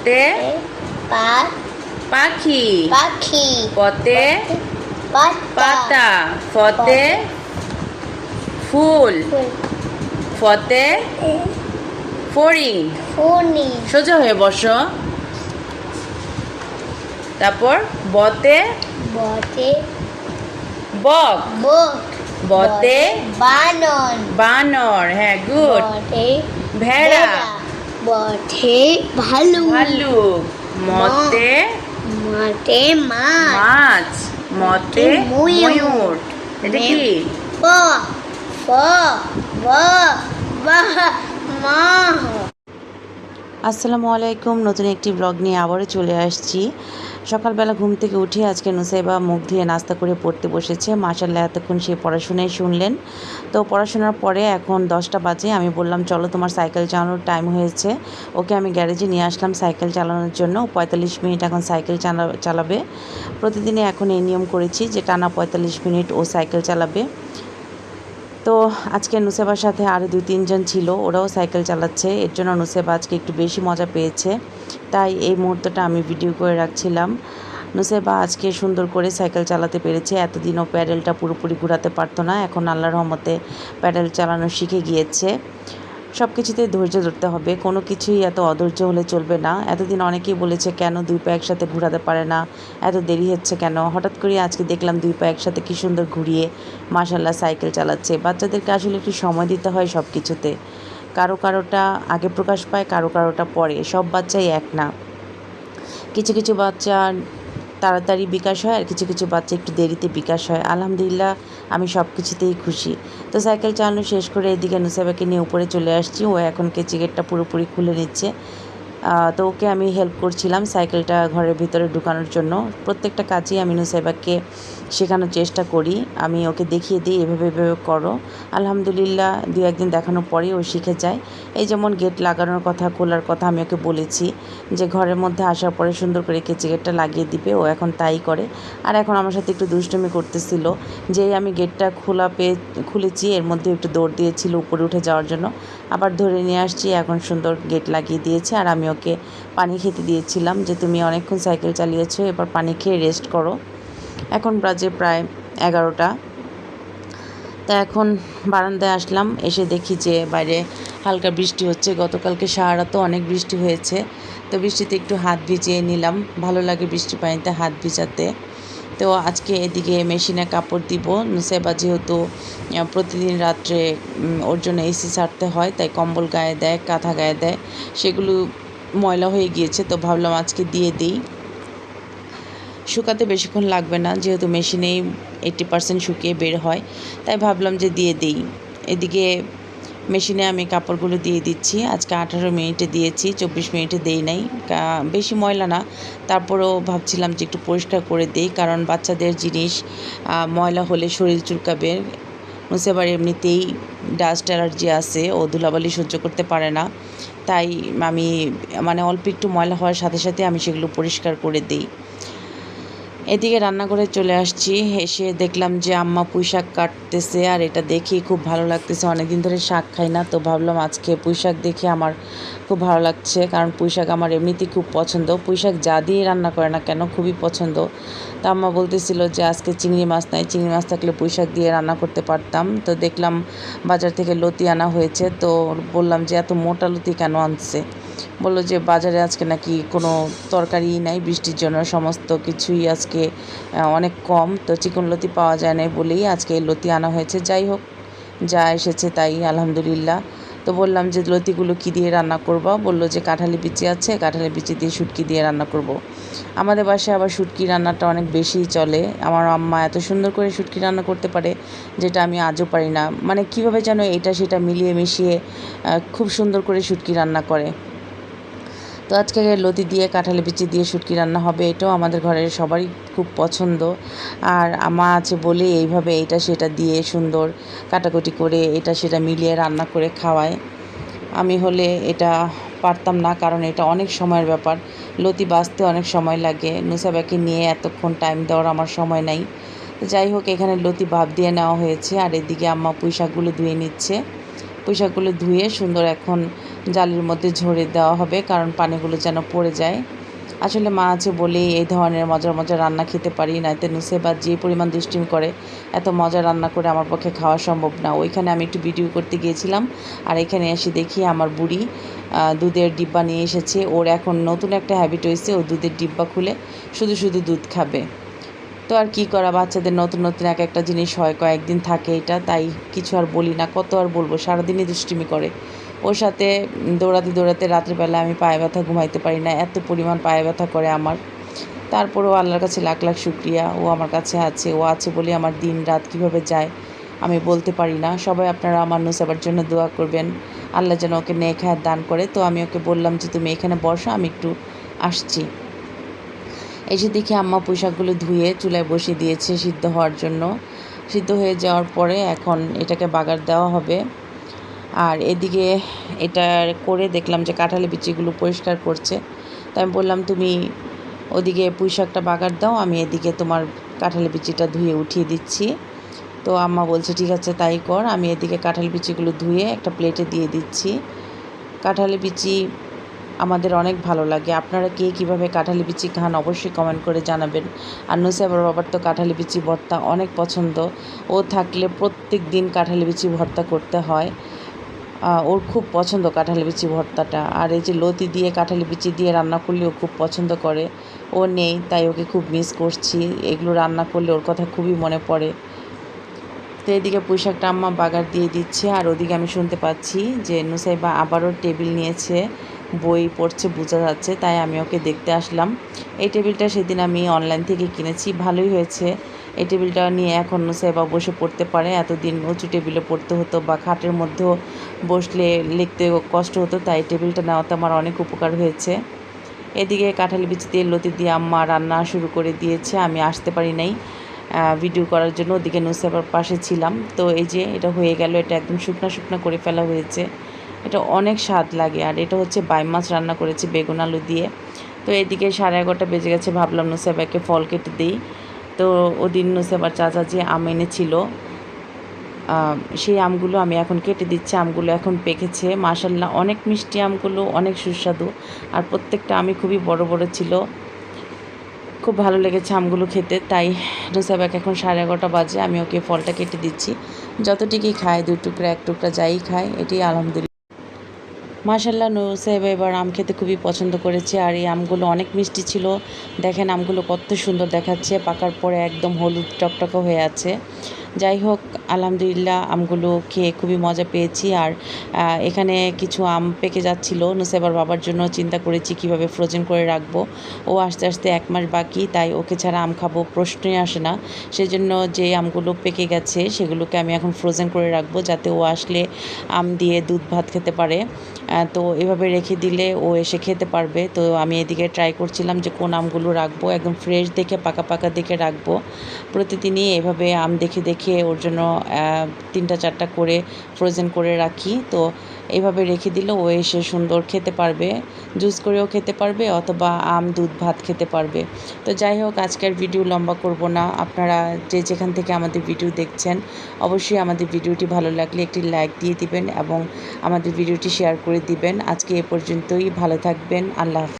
পতে পাখি, পাখি পতে পাতা পাতা, ফতে ফুল, ফতে ফড়িং। ফোনি সোজা হয়ে বসো। তারপর বতে বটে বক, বক বতে বানর বানর। হ্যাঁ, গুড। বটে ভেড়া, বটে ভালু ভাল্লুক, মতে মাঠে মাছ মাছ, মতে ময়ূর। এটা কি? প প ব বাহ মা। আসসালামু আলাইকুম, নতুন একটি ব্লগ নিয়ে আবারও চলে আসছি। সকালবেলা ঘুম থেকে উঠে আজকে নুসাইবা মুখ ধুয়ে নাস্তা করে পড়তে বসেছে। মাশাআল্লাহ, এতক্ষণ সে পড়াশোনায় শুনলেন। তো পড়াশোনার পরে এখন 10টা বাজে। আমি বললাম চলো তোমার সাইকেল চালানোর টাইম হয়েছে। ওকে আমি গ্যারেজে নিয়ে আসলাম সাইকেল চালানোর জন্য। 45 মিনিট এখন সাইকেল চালাবে। প্রতিদিনই এখন এই নিয়ম করেছি যে টানা 45 মিনিট ও সাইকেল চালাবে। তো আজকে নুসেবার সাথে আরও 2-3 জন ছিল, ওরাও সাইকেল চালাচ্ছে। এর জন্য নুসেবা আজকে একটু বেশি মজা পেয়েছে, তাই এই মুহূর্তটা আমি ভিডিও করে রাখছিলাম। নুসেবা আজকে সুন্দর করে সাইকেল চালাতে পেরেছে। এতদিনও প্যাডেলটা পুরোপুরি ঘোরাতে পারতো না, এখন আল্লাহর রহমতে প্যাডেল চালানো শিখে গিয়েছে। সব কিছুতেই ধৈর্য ধরতে হবে, কোনো কিছুই এত অধৈর্য হলে চলবে না। এতদিন অনেকেই বলেছে কেন 2 পা একসাথে ঘোরাতে পারে না, এত দেরি হচ্ছে কেন। হঠাৎ করে আজকে দেখলাম 2 পা একসাথে কী সুন্দর ঘুরিয়ে মাশাআল্লাহ সাইকেল চালাচ্ছে। বাচ্চাদেরকে আসলে একটু সময় দিতে হয় সব কিছুতে। কারোটা আগে প্রকাশ পায়, কারোটা পরে। সব বাচ্চাই এক না। কিছু কিছু বাচ্চা তাড়াতাড়ি বিকাশ হয়, আর কিছু কিছু বাচ্চা একটু দেরিতে বিকাশ হয়। আলহামদুলিল্লাহ, আমি সব কিছুতেই খুশি। তো সাইকেল চালানো শেষ করে এদিকে নুসাইবাকে নিয়ে উপরে চলে আসছি। ও এখন কেচি গেটটা পুরোপুরি খুলে নিচ্ছে। তো ওকে আমি হেল্প করছিলাম সাইকেলটা ঘরের ভিতরে ঢুকানোর জন্য। প্রত্যেকটা কাজই আমি নুসাইবাকে শেখানোর চেষ্টা করি। আমি ওকে দেখিয়ে দিই এভাবে এভাবে করো। আলহামদুলিল্লাহ 2-1 দিন দেখানোর পরেই ও শিখে যায়। এই যেমন গেট লাগানোর কথা, খোলার কথা আমি ওকে বলেছি যে ঘরের মধ্যে আসার পরে সুন্দর করে কেচি গেটটা লাগিয়ে দিবে। ও এখন তাই করে। আর এখন আমার সাথে একটু দুষ্টুমি করতেছিল। যেই আমি গেটটা খুলেছি, এর মধ্যে একটু দৌড় দিয়েছিল উপরে উঠে যাওয়ার জন্য। আবার ধরে নিয়ে আসছি, এখন সুন্দর গেট লাগিয়ে দিয়েছে। আর আমি ওকে পানি খেতে দিয়েছিলাম যে তুমি অনেকক্ষণ সাইকেল চালিয়েছো, এবার পানি খেয়ে রেস্ট করো। এখন বাজে প্রায় 11টা। তা এখন বারান্দায় আসলাম, এসে দেখি যে বাইরে হালকা বৃষ্টি হচ্ছে। গতকালকে সারা রাতও অনেক বৃষ্টি হয়েছে। তো বৃষ্টিতে একটু হাত ভিজিয়ে নিলাম, ভালো লাগে বৃষ্টি পানিতে হাত ভিজাতে। তো আজকে এদিকে মেশিনে কাপড় দিব। নুসাইবা যেহেতু প্রতিদিন রাত্রে ওর জন্য এসি ছাড়তে হয়, তাই কম্বল গায়ে দেয়, কাঁথা গায়ে দেয়, সেগুলো ময়লা হয়ে গিয়েছে। তো ভাবলাম আজকে দিয়ে দিই। শুকাতে বেশিক্ষণ লাগবে না, যেহেতু মেশিনেই 80% শুকিয়ে বের হয়, তাই ভাবলাম যে দিয়ে দিই। এদিকে মেশিনে আমি কাপড়গুলো দিয়ে দিচ্ছি। আজকে 18 মিনিটে দিয়েছি, 24 মিনিটে দেই নাই। বেশি ময়লা না, তারপরেও ভাবছিলাম যে একটু পরিষ্কার করে দিই, কারণ বাচ্চাদের জিনিস ময়লা হলে শরীর চুলকাবে। নুসাইবার এমনিতেই ডাস্ট অ্যালার্জি আছে, ও ধুলাবালি সহ্য করতে পারে না, তাই আমি অল্প একটু ময়লা হওয়ার সাথে সাথে আমি সেগুলো পরিষ্কার করে দিই। এদিকে রান্নাঘরে চলে আসছি, এসে দেখলাম যে আম্মা পুঁই শাক কাটতেছে। আর এটা দেখি খুব ভালো লাগতেছে, অনেকদিন ধরে শাক খাই না, তো ভাবলাম আজকে পুঁই শাক দেখে আমার খুব ভালো লাগছে, কারণ পুঁই শাক আমার এমনিতেই খুব পছন্দ। পুঁই শাক যা দিয়ে রান্না করে না কেন খুবই পছন্দ। তো আম্মা বলতেছিল যে আজকে চিংড়ি মাছ নাই, চিংড়ি মাছ থাকলে পুঁই শাক দিয়ে রান্না করতে পারতাম। তো দেখলাম বাজার থেকে লতি আনা হয়েছে, তো বললাম যে এত মোটা লতি কেন আনছে। বললো যে বাজারে আজকে নাকি কোনো তরকারিই নাই, বৃষ্টির জন্য সমস্ত কিছুই আজকে অনেক কম, তো চিকন লতি পাওয়া যায় না বলেই আজকে এই লতি আনা হয়েছে। যাই হোক, যা এসেছে তাই আলহামদুলিল্লাহ। তো বললাম যে লতিগুলো কী দিয়ে রান্না করবা? বললো যে কাঁঠালি বিচি আছে, কাঁঠালি বিচি দিয়ে শুটকি দিয়ে রান্না করব। আমাদের বাসায় আবার শুটকি রান্নাটা অনেক বেশিই চলে। আমার আম্মা এত সুন্দর করে শুটকি রান্না করতে পারে, যেটা আমি আজও পারি না। কীভাবে যেন এটা সেটা মিলিয়ে মিশিয়ে খুব সুন্দর করে শুটকি রান্না করে। তো আজকে লতি দিয়ে কাঁঠালি বিচি দিয়ে শুটকি রান্না হবে, এটাও আমাদের ঘরের সবারই খুব পছন্দ। আর আমা আছে বলে এইভাবে এটা সেটা দিয়ে সুন্দর কাটাকুটি করে এটা সেটা মিলিয়ে রান্না করে খাওয়ায়। আমি হলে এটা পারতাম না, কারণ এটা অনেক সময়ের ব্যাপার, লতি বাছতে অনেক সময় লাগে। নুসাইবাকে নিয়ে এতক্ষণ টাইম দেওয়ার আমার সময় নাই। যাই হোক, এখানে লতি ভাপ দিয়ে নেওয়া হয়েছে, আর এদিকে আম্মা পুঁই শাকগুলো ধুয়ে নিচ্ছে। পুঁই শাকগুলো ধুয়ে সুন্দর এখন জালির মধ্যে ঝরে দেওয়া হবে, কারণ পানিগুলো যেন পড়ে যায়। আসলে মা আছে বলেই এই ধরনের মজার মজার রান্না খেতে পারি, নাইতে নুসেবা যে পরিমাণ দুষ্টিমি করে, এত মজা রান্না করে আমার পক্ষে খাওয়া সম্ভব না। ওইখানে আমি একটু ভিডিও করতে গিয়েছিলাম, আর এখানে এসে দেখি আমার বুড়ি দুধের ডিব্বা নিয়ে এসেছে। ওর এখন নতুন একটা হ্যাবিট হয়েছে, ও দুধের ডিব্বা খুলে শুধু শুধু দুধ খাবে। তো আর কি করা, বাচ্চাদের নতুন নতুন এক একটা জিনিস হয়, কয়েকদিন থাকে এটা, তাই কিছু আর বলি না। কত আর বলবো, সারাদিনই দুষ্টিমি করে। ওর সাথে দৌড়াতে দৌড়াতে রাত্রিবেলা আমি পায়ে ব্যথা, ঘুমাইতে পারি না, এত পরিমাণ পায়ে ব্যথা করে আমার। তারপরেও আল্লাহর কাছে লাখ লাখ শুক্রিয়া, ও আমার কাছে আছে। ও আছে বলে আমার দিন রাত কীভাবে যায় আমি বলতে পারি না। সবাই আপনারা আমার নুসেবার জন্য দোয়া করবেন, আল্লাহ যেন ওকে নেক হায়াত দান করে। তো আমি ওকে বললাম যে তুমি এখানে বসো, আমি একটু আসছি। এসে দেখি আম্মা পুঁইশাকগুলো ধুয়ে চুলায় বসিয়ে দিয়েছে সিদ্ধ হওয়ার জন্য। সিদ্ধ হয়ে যাওয়ার পরে এখন এটাকে বাগার দেওয়া হবে। আর এদিকে এটা করে দেখলাম যে কাঁঠালি বিচিগুলো পরিষ্কার করছে। তো আমি বললাম তুমি ওদিকে পুঁইশাকটা বাগার দাও, আমি এদিকে তোমার কাঁঠালি বিচিটা ধুয়ে উঠিয়ে দিচ্ছি। তো আম্মা বলছে ঠিক আছে তাই কর। আমি এদিকে কাঁঠালি বিচিগুলো ধুয়ে একটা প্লেটে দিয়ে দিচ্ছি। কাঁঠালি বিচি আমাদের অনেক ভালো লাগে। আপনারা কে কীভাবে কাঁঠালি বিচি খান অবশ্যই কমেন্ট করে জানাবেন। আর নুসেবার বাবার তো কাঁঠালি বিচি ভর্তা অনেক পছন্দ, ও থাকলে প্রত্যেক দিন কাঁঠালি বিচি ভর্তা করতে হয়। ওর খুব পছন্দ কাঁঠালি বিচি ভর্তাটা। আর এই যে লতি দিয়ে কাঁঠালি বিচি দিয়ে রান্না করলে ও খুব পছন্দ করে। ও নেই, তাই ওকে খুব মিস করছি। এগুলো রান্না করলে ওর কথা খুবই মনে পড়ে। তো এদিকে পুঁইশাকটা আম্মা বাগার দিয়ে দিচ্ছে, আর ওদিকে আমি শুনতে পাচ্ছি যে নুসাইবা আবারও টেবিল নিয়েছে, বই পড়ছে বোঝা যাচ্ছে, তাই আমি ওকে দেখতে আসলাম। এই টেবিলটা সেদিন আমি অনলাইন থেকে কিনেছি, ভালোই হয়েছে। এই টেবিলটা নিয়ে এখন নুসাইবা বসে পড়তে পারে। এতদিন উঁচু টেবিলে পড়তে হতো বা খাটের মধ্যেও বসলে লিখতে কষ্ট হতো, তাই টেবিলটা নেওয়াতে আমার অনেক উপকার হয়েছে। এদিকে কাঁঠালি বিচি দিয়ে লতি দিয়ে আম্মা রান্না শুরু করে দিয়েছে। আমি আসতে পারি নাই ভিডিও করার জন্য, ওদিকে নুসেবার পাশে ছিলাম। তো এই যে এটা হয়ে গেল, এটা একদম শুকনা শুকনা করে ফেলা হয়েছে। এটা অনেক স্বাদ লাগে। আর এটা হচ্ছে বাইম মাছ রান্না করেছি বেগুন আলু দিয়ে। তো এদিকে 11:30 বেজে গেছে, ভাবলাম নুসেবাকে ফল কেটে দিই। তো ওদিন নুসেবার চাচা যে আম এনেছিল, সেই আমগুলো আমি এখন কেটে দিচ্ছি। আমগুলো এখন পেকেছে, মাশাল্লাহ অনেক মিষ্টি আমগুলো, অনেক সুস্বাদু। আর প্রত্যেকটা আমি খুবই বড় বড় ছিল, খুব ভালো লেগেছে আমগুলো খেতে। তাই নুসাইবাকে এখন 11:30 বাজে, আমি ওকে ফলটা কেটে দিচ্ছি। যতটুকুই খায়, 2 টুকরা 1 টুকরা যাই খায়, এটাই আলহামদুলিল্লাহ। মাশাল্লাহ নুসাইবা এবার আম খেতে খুবই পছন্দ করেছে। আর এই আমগুলো অনেক মিষ্টি ছিল। দেখেন আমগুলো কত সুন্দর দেখাচ্ছে, পাকার পরে একদম হলুদ টকটকে হয়ে আছে। যাই হোক আলহামদুলিল্লাহ আমগুলো খেয়ে খুবই মজা পেয়েছি। আর এখানে কিছু আম পেকে যাচ্ছিলো, নুসাইবার বাবার জন্য চিন্তা করেছি কিভাবে ফ্রোজেন করে রাখবো। ও আস্তে আস্তে 1 মাস বাকি, তাই ওকে ছাড়া আম খাবো প্রশ্নই আসে না। সেজন্য যে আমগুলো পেকে গেছে সেগুলোকে আমি এখন ফ্রোজেন করে রাখবো, যাতে ও আসলে আম দিয়ে দুধ ভাত খেতে পারে। তো এভাবে রেখে দিলে ও এসে খেতে পারবে। তো আমি এদিকে ট্রাই করছিলাম যে কোন আমগুলো রাখবো, একদম ফ্রেশ দেখে পাকা পাকা দেখে রাখবো। প্রতিদিনই এভাবে আম দেখে দেখে ওর জন্য 3টা 4টা করে ফ্রোজেন করে রাখি। তো এইভাবে রেখে দিলে ও এসে সুন্দর খেতে পারবে, জুস করেও খেতে পারবে অথবা আম দুধ ভাত খেতে পারবে। তো যাই হোক আজকের ভিডিও লম্বা করব না। আপনারা যে যেখান থেকে আমাদের ভিডিও দেখছেন অবশ্যই আমাদের ভিডিওটি ভালো লাগলে একটি লাইক দিয়ে দিবেন এবং আমাদের ভিডিওটি শেয়ার করে দিবেন। আজকে এ পর্যন্তই, ভালো থাকবেন, আল্লাহ হাফেজ।